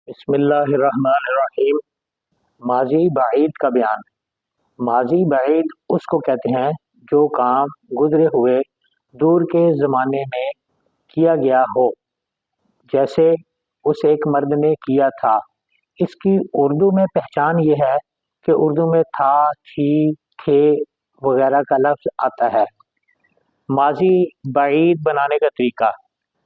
بسم اللہ الرحمن الرحیم۔ ماضی بعید کا بیان۔ ماضی بعید اس کو کہتے ہیں جو کام گزرے ہوئے دور کے زمانے میں کیا گیا ہو، جیسے اس ایک مرد نے کیا تھا۔ اس کی اردو میں پہچان یہ ہے کہ اردو میں تھا، تھی، تھے وغیرہ کا لفظ آتا ہے۔ ماضی بعید بنانے کا طریقہ۔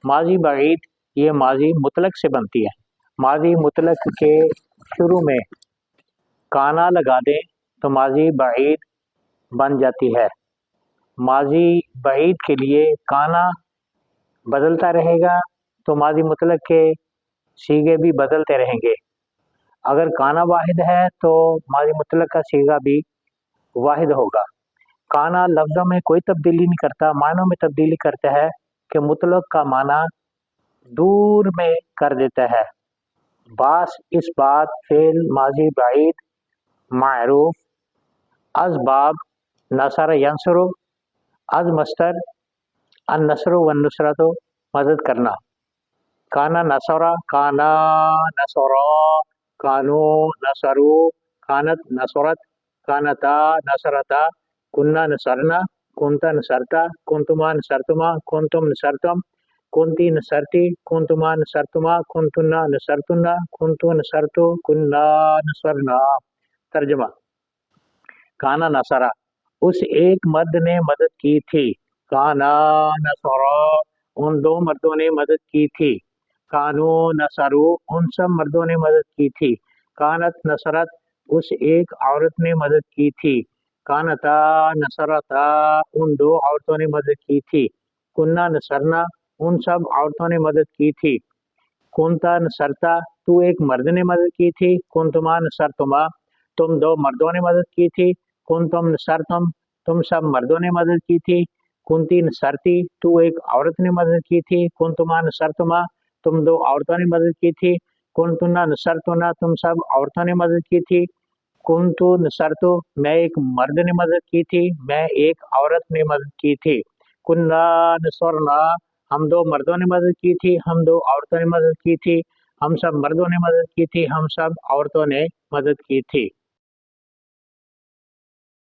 ماضی بعید یہ ماضی مطلق سے بنتی ہے۔ ماضی مطلق کے شروع میں کانا لگا دیں تو ماضی بعید بن جاتی ہے۔ ماضی بعید کے لیے کانا بدلتا رہے گا تو ماضی مطلق کے صیغے بھی بدلتے رہیں گے۔ اگر کانا واحد ہے تو ماضی مطلق کا صیغہ بھی واحد ہوگا۔ کانا لفظوں میں کوئی تبدیلی نہیں کرتا، معنوں میں تبدیلی کرتا ہے کہ مطلق کا معنی دور میں کر دیتا ہے۔ باس اس بات فعل ماضی بعید معروف از باب نصر ینصر از مصدر النصر والنصرت مدد کرنا۔ کانا نصرا، کانا نصرا، کانو نصرو، کانت نصرت، کانتا نصرتا، کننا نصرنا، کنتا نصرتا، کنتما نصرتما، کنتم نصرتم، کنتی نصرتی، کنتما نصرتما، کنتنا نصرتنا، کنتو نصرتو، کننا نصرنا۔ ترجمہ۔ کانا نصرا اس ایک مرد نے مدد کی تھی۔ کانا نصرا ان دو مردوں نے مدد کی تھی۔ کانو نصرو ان سب مردوں نے مدد کی تھی۔ کانت نصرت اس ایک عورت نے مدد کی تھی۔ کانتا نصرتا ان دو عورتوں نے مدد کی تھی۔ کننا نصرنا ان سب عورتوں نے مدد کی تھی۔ کنتا نصرتا تو ایک مرد نے مدد کی تھی۔ کنتما نصرتما تم دو مردوں نے مدد کی تھی۔ کنتم نصرتم تم سب مردوں نے مدد کی تھی۔ کنتی نصرتی تو ایک عورت نے مدد کی تھی۔ کنتما نصرتما تم دو عورتوں نے مدد کی تھی۔ کنتنا نصرتنا تم سب عورتوں نے مدد کی تھی۔ کنتو نصرتو میں ایک مرد نے مدد کی تھی، میں ایک عورت نے مدد کی تھی۔ کننا نصرنا ہم دو مردوں نے مدد کی تھی، ہم دو عورتوں نے مدد کی تھی۔ ہم سب مردوں نے مدد کی تھی، ہم سب عورتوں نے مدد کی تھی۔